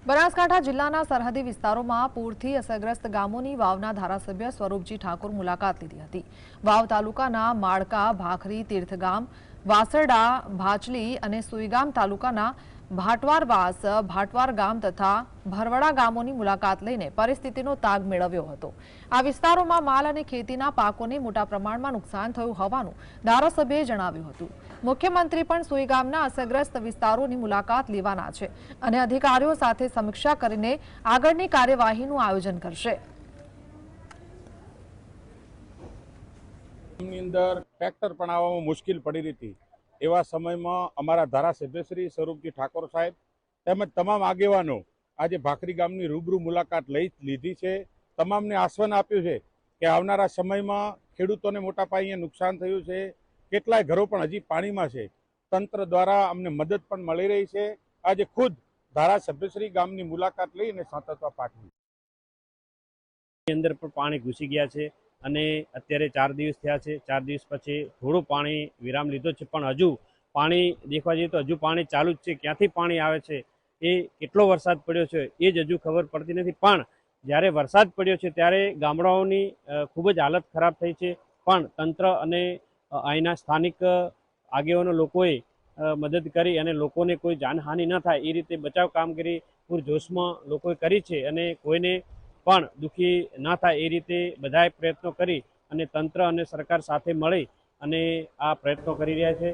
બનાસકાંઠા જિલ્લાના સરહદી વિસ્તારોમાં પૂરથી અસરગ્રસ્ત ગામોની વાવના ધારાસભ્ય સ્વરૂપજી ઠાકોર મુલાકાત લીધી હતી। વાવ તાલુકાના માળકા, ભાખરી, તીર્થગામ, વાસરડા, ભાચલી અને સુઈગામ તાલુકાના ભાટવારવાસ, ભાટવાર ગામ તથા ભરવડા ગામોની મુલાકાત લઈને પરિસ્થિતિનો તાગ મેળવ્યો હતો। આ વિસ્તારોમાં માલ અને ખેતીના પાકોને મોટા પ્રમાણમાં નુકસાન થયું હોવાનું ધારાસભ્યએ જણાવ્યું હતું। મુખ્યમંત્રી પણ સુઈગામના અસરગ્રસ્ત વિસ્તારોની મુલાકાત લેવાના છે અને અધિકારીઓ સાથે સમીક્ષા કરીને આગળની કાર્યવાહીનું આયોજન કરશે। અંદર ટ્રેક્ટર પણ આવવામાં મુશ્કેલ પડી રહી હતી। એવા સમયમાં અમારા ધારાસભ્ય શ્રી સ્વરૂપજી ઠાકોર સાહેબ તેમજ તમામ આગેવાનો આજે ભાખરી ગામની રૂબરૂ મુલાકાત લીધી છે। તમામને આશ્વાસન આપ્યું છે કે આવનારા સમયમાં ખેડૂતોને મોટા પાયે નુકસાન થયું છે, કેટલાય ઘરો પણ હજી પાણીમાં છે। તંત્ર દ્વારા અમને મદદ પણ મળી રહી છે। આજે ખુદ ધારાસભ્યશ્રી ગામની મુલાકાત લઈને સાંતવતા પાઠવી અંદર પણ પાણી ઘૂસી ગયા છે અને અત્યારે 4 દિવસ થયા છે। 4 દિવસ પછી થોડું પાણી વિરામ લીધો છે, પણ હજુ પાણી દેખવા જઈએ તો હજુ પાણી ચાલુ જ છે। ક્યાંથી પાણી આવે છે, એ કેટલો વરસાદ પડ્યો છે એ જ હજુ ખબર પડતી નથી। પણ જ્યારે વરસાદ પડ્યો છે ત્યારે ગામડાઓની ખૂબ જ હાલત ખરાબ થઈ છે, પણ તંત્ર અને અહીંના સ્થાનિક આગેવાનો લોકોએ મદદ કરી અને લોકોને કોઈ જાનહાનિ ન થાય એ રીતે બચાવ કામગીરી પૂરજોશમાં લોકોએ કરી છે અને કોઈને પણ દુઃખી ન થાય એ રીતે બધાએ પ્રયત્નો કરી અને તંત્ર અને સરકાર સાથે મળી અને આ પ્રયત્નો કરી રહ્યા છે।